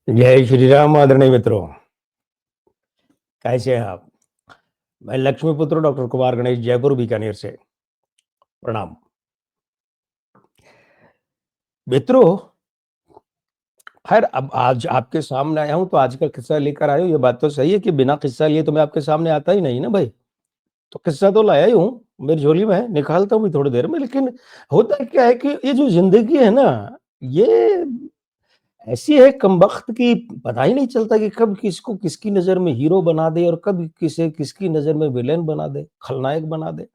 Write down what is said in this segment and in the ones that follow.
जय श्री राम आदरणीय मित्रों, कैसे हैं आप? मैं लक्ष्मीपुत्र डॉक्टर कुमार गणेश जयपुर बीकानेर से प्रणाम। मित्रों, खैर अब आज आपके सामने आया हूँ तो आज का किस्सा लेकर आया हूँ। ये बात तो सही है कि बिना किस्सा लिए तो मैं आपके सामने आता ही नहीं ना भाई। तो किस्सा तो लाया ही हूँ, मेरी झोली में है, निकालता हूँ भी थोड़ी देर में। लेकिन होता क्या है कि ये जो ज़िंदगी है ना, ये ऐसी है कमबख्त कि पता ही नहीं चलता कि कब किसको किसकी नज़र में हीरो बना दे और कब किसे किसकी नज़र में विलेन बना दे, खलनायक बना दे।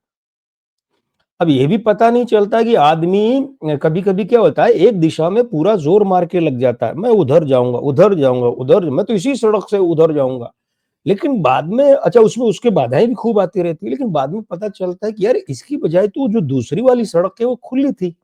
अब ये भी पता नहीं चलता कि आदमी कभी-कभी क्या होता है, एक दिशा में पूरा ज़ोर मार के लग जाता है, मैं उधर जाऊँगा, उधर जाऊँगा, उधर मैं तो इसी सड़क से उधर जाऊँगा। लेकिन बाद में अच्छा उसमें उसके बाधाएँ भी खूब आती रहती है, लेकिन बाद में पता चलता है कि यार इसकी बजाय तो जो दूसरी वाली सड़क है वो खुली थी।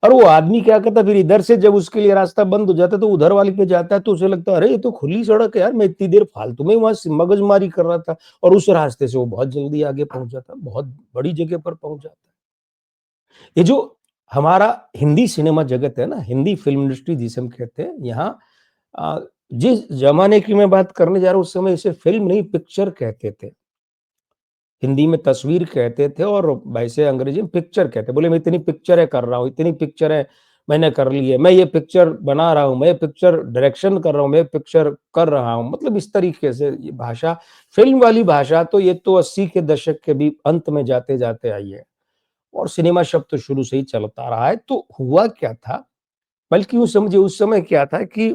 और वो आदमी क्या करता है फिर इधर से जब उसके लिए रास्ता बंद हो जाता है तो उधर वाली पे जाता है तो उसे लगता है अरे ये तो खुली सड़क है यार, मैं इतनी देर फालतू में वहाँ मगजमारी कर रहा था और उस रास्ते से वो बहुत जल्दी आगे पहुँच जाता है, बहुत बड़ी जगह पर पहुँच जाता है। ये जो हमारा हिंदी सिनेमा जगत है ना, हिंदी फ़िल्म इंडस्ट्री जिसे हम कहते हैं, यहाँ अ, जिस ज़माने की मैं बात करने जा रहा हूँ उस समय इसे फ़िल्म नहीं पिक्चर कहते थे। हिंदी में तस्वीर कहते थे और वैसे अंग्रेजी में पिक्चर कहते हैं। बोले मैं इतनी पिक्चरें कर रहा हूँ, इतनी पिक्चरें मैंने कर ली है, मैं ये पिक्चर बना रहा हूँ, मैं ये पिक्चर डायरेक्शन कर रहा हूँ, मैं ये पिक्चर कर रहा हूँ। मतलब इस तरीके से ये भाषा फ़िल्म वाली भाषा तो ये तो 80 के दशक के भी अंत में जाते-जाते आई है और सिनेमा शब्द तो शुरू से ही चलता रहा है। तो हुआ क्या था, बल्कि उस समय क्या था कि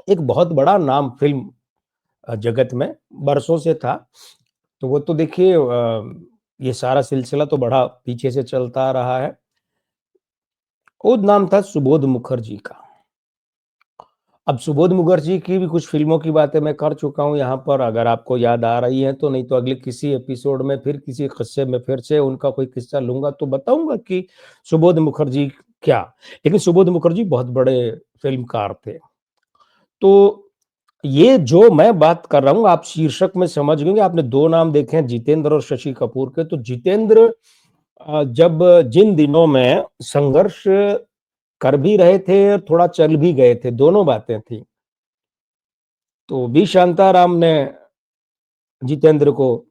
एक बहुत बड़ा नाम फ़िल्म जगत में बरसों से था। तो वो तो देखिए ये सारा सिलसिला तो बड़ा पीछे से चलता आ रहा है। वो नाम था सुबोध मुखर्जी का। अब सुबोध मुखर्जी की भी कुछ फ़िल्मों की बातें मैं कर चुका हूँ यहाँ पर, अगर आपको याद आ रही है तो, नहीं तो अगले किसी एपिसोड में फिर किसी किस्से में फिर से उनका कोई किस्सा लूँगा तो बताऊँगा कि सुबोध मुखर्जी क्या। लेकिन सुबोध मुखर्जी बहुत बड़े फ़िल्मकार थे। तो ये जो मैं बात कर रहा हूँ आप शीर्षक में समझ गए होंगे, आपने 2 नाम देखे हैं जितेंद्र और शशि कपूर के। तो जितेंद्र जब जिन दिनों में संघर्ष कर भी रहे थे और थोड़ा चल भी गए थे, दोनों बातें थी। तो बी शांताराम ने जितेंद्र को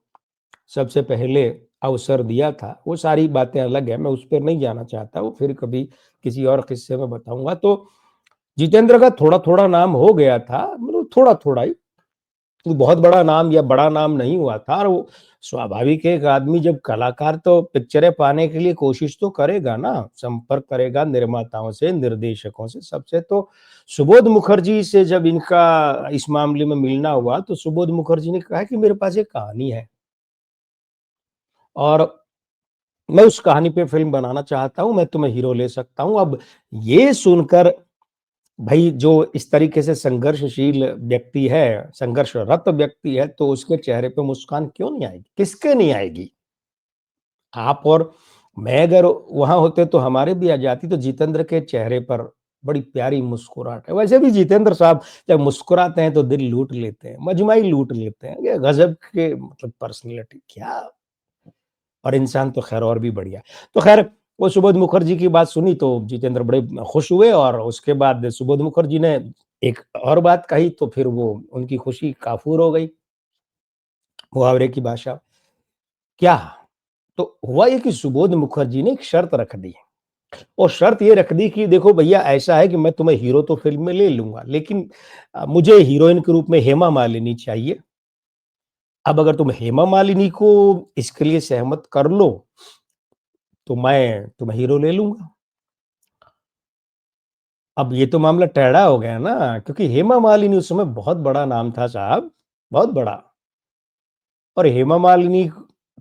सबसे पहले अवसर दिया था। वो सारी बातें अलग हैं, मैं उस पर नहीं जाना चाहता, वो फिर कभी किसी और किस्से में बताऊँगा। तो जितेंद्र का थोड़ा-थोड़ा नाम हो गया था, मतलब थोड़ा-थोड़ा ही। कोई बहुत बड़ा नाम या बड़ा नाम नहीं हुआ था और वो स्वाभाविक है एक आदमी जब कलाकार तो पिक्चरें पाने के लिए कोशिश तो करेगा ना, संपर्क करेगा निर्माताओं से, निर्देशकों से, सबसे। तो सुबोध मुखर्जी से जब इनका इस मामले में मिलना हुआ तो सुबोध मुखर्जी ने कहा कि मेरे पास एक कहानी है और मैं उस कहानी पे फ़िल्म बनाना चाहता हूँ, मैं तुम्हें हीरो ले सकता हूँ। अब ये सुनकर भई जो इस तरीके से संघर्षशील व्यक्ति है, संघर्षरत व्यक्ति है, तो उसके चेहरे पे मुस्कान क्यों नहीं आएगी? किसके नहीं आएगी? आप और मैं अगर वहाँ होते तो हमारे भी आ जाती। तो जितेंद्र के चेहरे पर बड़ी प्यारी मुस्कुराहट है। वैसे भी जितेंद्र साहब जब मुस्कुराते हैं तो दिल लूट लेते हैं, मजमा ही लूट लेते हैं। ये गज़ब के मतलब पर्सनैलिटी क्या, और इंसान तो ख़ैर और भी बढ़िया। तो ख़ैर वो सुबोध मुखर्जी की बात सुनी तो जितेंद्र बड़े खुश हुए और उसके बाद सुबोध मुखर्जी ने एक और बात कही तो फिर वो उनकी खुशी काफ़ूर हो गई, मुहावरे की भाषा। क्या? तो हुआ ये कि सुबोध मुखर्जी ने एक शर्त रख दी और शर्त ये रख दी कि देखो भैया ऐसा है कि मैं तुम्हें हीरो तो फ़िल्म में ले लूँगा, लेकिन मुझे हीरोइन के रूप में हेमा मालिनी चाहिए। अब अगर तुम हेमा मालिनी को इसके लिए सहमत कर लो, तो मैं तुम्हें हीरो ले लूँगा। अब ये तो मामला टेढ़ा हो गया ना, क्योंकि हेमा मालिनी उस समय बहुत बड़ा नाम था साहब, बहुत बड़ा। और हेमा मालिनी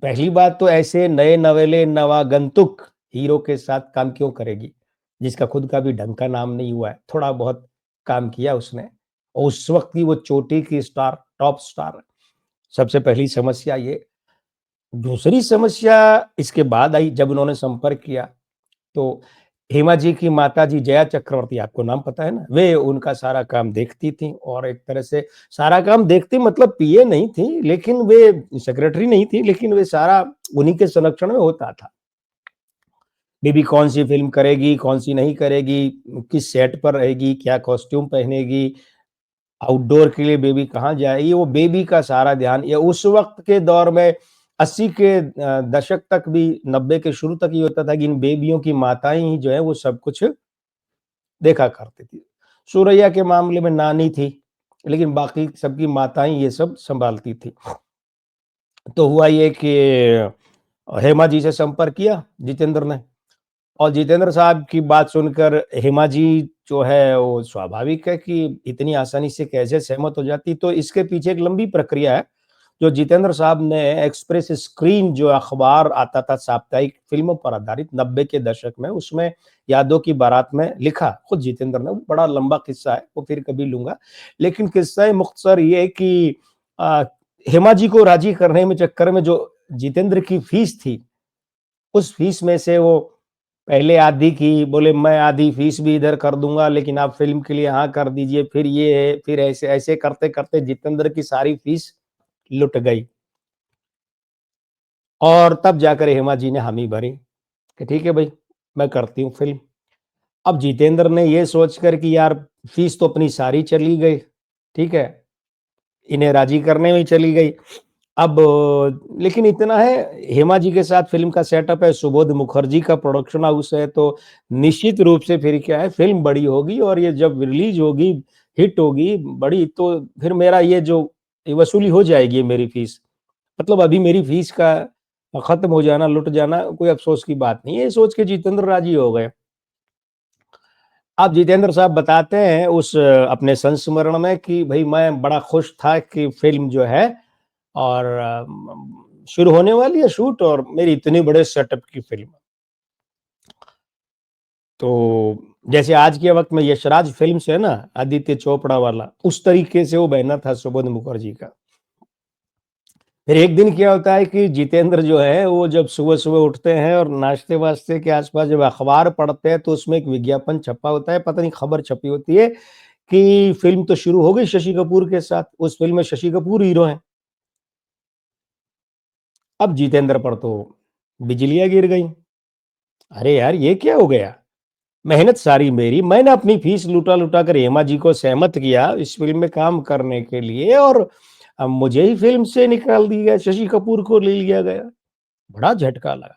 पहली बात तो ऐसे नए-नवेले नवागंतुक हीरो के साथ काम क्यों करेगी, जिसका खुद का भी ढंग का नाम नहीं हुआ है। थोड़ा बहुत काम किया उसने और उस वक़्त की वो चोटी की स्टार, टॉप स्टार। सबसे पहली समस्या ये। दूसरी समस्या इसके बाद आई जब उन्होंने संपर्क किया, तो हेमा जी की माताजी जया चक्रवर्ती, आपको नाम पता है ना? वे उनका सारा काम देखती थीं और एक तरह से सारा काम देखती मतलब पीए नहीं थी, लेकिन वे सेक्रेटरी नहीं थी, लेकिन वे सारा उन्हीं के संरक्षण में होता था। बेबी कौन-सी फ़िल्म करेगी, कौन-सी नहीं करेगी, किस सेट पर रहेगी, क्या कॉस्ट्यूम पहनेगी, आउटडोर के लिए बेबी कहाँ जाएगी, वो बेबी का सारा ध्यान या उस वक़्त के दौर में 80 के दशक तक भी 90 के शुरू तक ये होता था कि इन बेबियों की माताएँ ही जो है वो सब कुछ देखा करती थी। सुरैया के मामले में नानी थी, लेकिन बाकी सबकी माताएँ ये सब सँभालती थी। तो हुआ ये कि हेमा जी से संपर्क किया जितेंद्र ने और जितेंद्र साहब की बात सुनकर हेमा जी जो है वो स्वाभाविक है कि इतनी आसानी से कैसे सहमत हो जाती, तो इसके पीछे एक लंबी प्रक्रिया है। जो जितेंद्र साहब ने एक्सप्रेस स्क्रीन जो अखबार आता था साप्ताहिक फ़िल्मों पर आधारित 90 के दशक में, उसमें यादों की बारात में लिखा, खुद जितेंद्र ने, वो बड़ा लंबा किस्सा है, वो फिर कभी लूँगा। लेकिन किस्सा मुख्तसर ये है कि अ, हेमा जी को राज़ी करने में चक्कर में जो जितेंद्र की फ़ीस थी, उस फ़ीस में से वो पहले आधी की, बोले मैं आधी फ़ीस भी इधर कर दूँगा लेकिन आप फ़िल्म के लिए हाँ कर दीजिए, फिर ये है, फिर ऐसे, ऐसे करते-करते जितेंद्र की सारी फ़ीस लुट गई और तब जाकर हेमा जी ने हामी भरी कि ठीक है भई, मैं करती हूँ फ़िल्म। अब जितेंद्र ने ये सोचकर कि यार फ़ीस तो अपनी सारी चली गई, ठीक है? इन्हें राज़ी करने में ही चली गई। अब लेकिन इतना है, हेमा जी के साथ फ़िल्म का सेटअप है, सुबोध मुखर्जी का प्रोडक्शन हाउस है, तो निश्चित रूप से फिर क्या है, फ़िल्म बड़ी होगी और ये जब रिलीज़ होगी, हिट होगी बड़ी, तो फिर मेरा ये जो ये वसूली हो जाएगी मेरी फ़ीस। मतलब अभी मेरी फ़ीस का खत्म हो जाना, लुट जाना कोई अफ़सोस की बात नहीं है, ये सोच के जितेंद्र राज़ी हो गए। अब जितेंद्र साहब बताते हैं उस अपने संस्मरण में कि भई मैं बड़ा खुश था कि फ़िल्म जो है और शुरू होने वाली है शूट और मेरी इतने बड़े सेटअप की फ़िल्म। तो जैसे आज के वक़्त में यशराज फ़िल्म्स है ना, आदित्य चोपड़ा वाला, उस तरीके से वो बैनर था सुबोध मुखर्जी का। फिर एक दिन क्या होता है कि जितेंद्र जो है वो जब सुबह-सुबह उठते हैं और नाश्ते-वाश्ते के आस-पास जब अखबार पढ़ते हैं तो उसमें एक विज्ञापन छपा होता है, पता नहीं खबर छपी होती है कि फ़िल्म तो शुरू हो गई शशि कपूर के साथ, उस फ़िल्म में शशि कपूर हीरो हैं। अब जितेंद्र पर तो बिजलियाँ गिर गईं। अरे यार! ये क्या हो गया? मेहनत सारी मेरी, मैंने अपनी फ़ीस लुटा-लुटा कर हेमा जी को सहमत किया इस फ़िल्म में काम करने के लिए और अब मुझे ही फ़िल्म से निकाल दिया गया, शशि कपूर को ले लिया गया। बड़ा झटका लगा।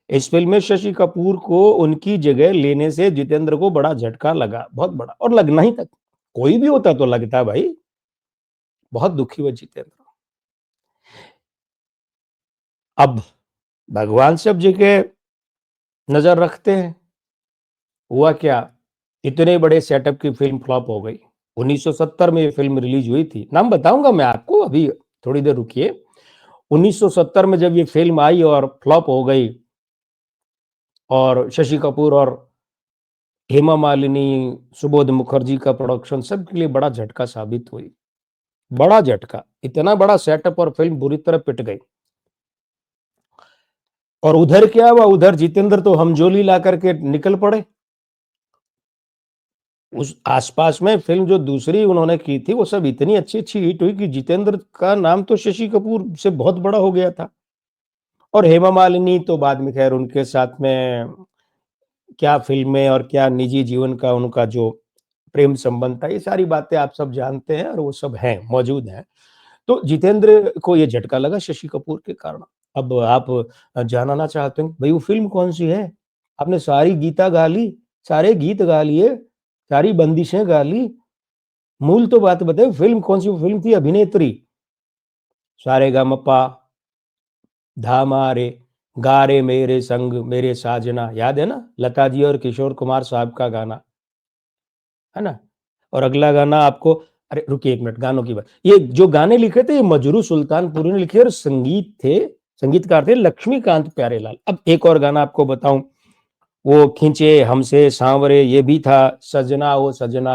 इस फ़िल्म में शशि कपूर को उनकी जगह लेने से जितेंद्र को बड़ा झटका लगा, बहुत बड़ा और लगना ही था। कोई भी होता तो लगता भाई, बहुत दुखी हुए जितेंद्र। अब भगवान सब जगह नज़र रखते हैं। हुआ क्या? इतने बड़े सेटअप की फ़िल्म फ्लॉप हो गई। 1970 में ये फ़िल्म रिलीज़ हुई थी। नाम बताऊँगा मैं आपको, अभी थोड़ी देर रुकिए। 1970 में जब ये फ़िल्म आई और फ्लॉप हो गई और शशि कपूर और हेमा मालिनी, सुबोध मुखर्जी का प्रोडक्शन सबके लिए बड़ा झटका साबित हुई। बड़ा झटका, इतना बड़ा सेटअप और फ़िल्म बुरी तरह पिट गई। और उधर क्या हुआ, उधर जितेंद्र तो हमजोली ला कर के निकल पड़े। उस आस-पास में फ़िल्म जो दूसरी उन्होंने की थी, वो सब इतनी अच्छी-अच्छी हिट हुई कि जितेंद्र का नाम तो शशि कपूर से बहुत बड़ा हो गया था। और हेमा मालिनी तो बाद में ख़ैर उनके साथ में क्या फ़िल्में और क्या निजी जीवन का उनका जो प्रेम संबंध था, ये सारी बातें आप सब जानते हैं और वो सब हैं, मौजूद हैं। तो जितेंद्र को ये झटका लगा शशि कपूर के कारण। अब आप जानना चाहते हैं, भई वो फ़िल्म कौन-सी है? आपने सारी गीता गा ली, सारे गीत गा लिए, सारी बंदिशें गा ली, मूल तो बात बताइए फ़िल्म कौन-सी फ़िल्म थी? अभिनेत्री, सारेगामापा, धा रे, गा रे मेरे संग मेरे साजना, याद है ना? लता जी और किशोर कुमार साहब का गाना, है ना? और अगला गाना आपको, अरे रुकिए 1 मिनट गानों की बात, ये जो गाने लिखे थे ये मजरू सुल्तानपुरी ने लिखे और संगीतकार थे लक्ष्मीकांत प्यारेलाल। अब एक और गाना आपको बताऊँ, वो खींचे हमसे साँवरे ये भी था, सजना ओ सजना,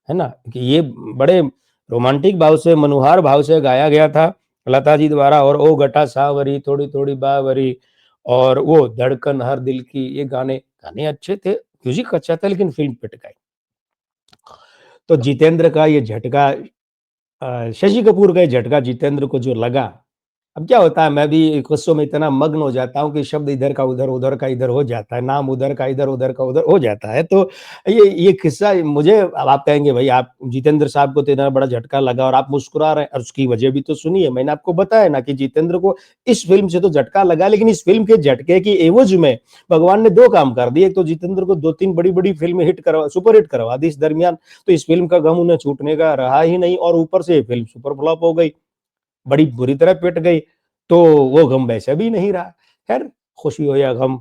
है ना? कि ये बड़े रोमांटिक भाव से, मनुहार भाव से गाया गया था लता जी द्वारा। और ओ घटा सावरी थोड़ी-थोड़ी बावरी और वो धड़कन हर दिल की, ये गाने गाने अच्छे थे, म्यूज़िक अच्छा था लेकिन फ़िल्म पिट गई। तो जितेंद्र का ये झटका शशि कपूर का ये झटका जितेंद्र को जो लगा, अब क्या होता है, मैं भी किस्सों में इतना मग्न हो जाता हूँ कि शब्द इधर का उधर, उधर का इधर हो जाता है, नाम उधर का इधर, उधर का उधर हो जाता है। तो ये किस्सा मुझे, अब आप कहेंगे भई आप जितेंद्र साहब को तो इतना बड़ा झटका लगा और आप मुस्कुरा रहे हैं, और उसकी वजह भी तो सुनिए। मैंने आपको बताया ना कि जितेंद्र को इस फ़िल्म से तो झटका लगा, लेकिन इस फ़िल्म के झटके की एवज़ में भगवान ने 2 काम कर दिए। एक तो जितेंद्र को 2-3 बड़ी-बड़ी फ़िल्में सुपर हिट करवा दी इस दरमियान, तो इस फ़िल्म का गम उन्हें छूटने का रहा ही नहीं, और ऊपर से ये फ़िल्म सुपर फ्लॉप हो गई। बड़ी बुरी तरह पिट गई, तो वो गम वैसे भी नहीं रहा। ख़ैर, खुशी हो या गम,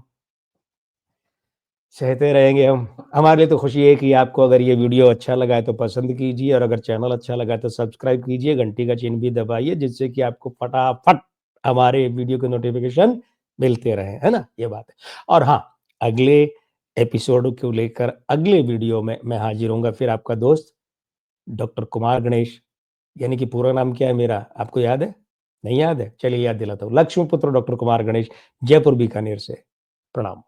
सहते रहेंगे हम। हमारे लिए तो खुशी है कि आपको अगर ये वीडियो अच्छा लगा है तो पसंद कीजिए, और अगर चैनल अच्छा लगा है तो सब्सक्राइब कीजिए, घंटी का चिन्ह भी दबाइए, जिससे कि आपको फटाफट हमारे वीडियो के नोटिफ़िकेशन मिलते रहें, है ना? ये बात है। और हाँ, अगले एपिसोड को लेकर अगले वीडियो में मैं हाज़िर होऊँगा, फिर आपका दोस्त डॉक्टर कुमार गणेश, यानी कि पूरा नाम क्या है मेरा, आपको याद है? नहीं याद है? चलिए याद दिलाता हूँ। लक्ष्मीपुत्र डॉक्टर कुमार गणेश, जयपुर बीकानेर से। प्रणाम।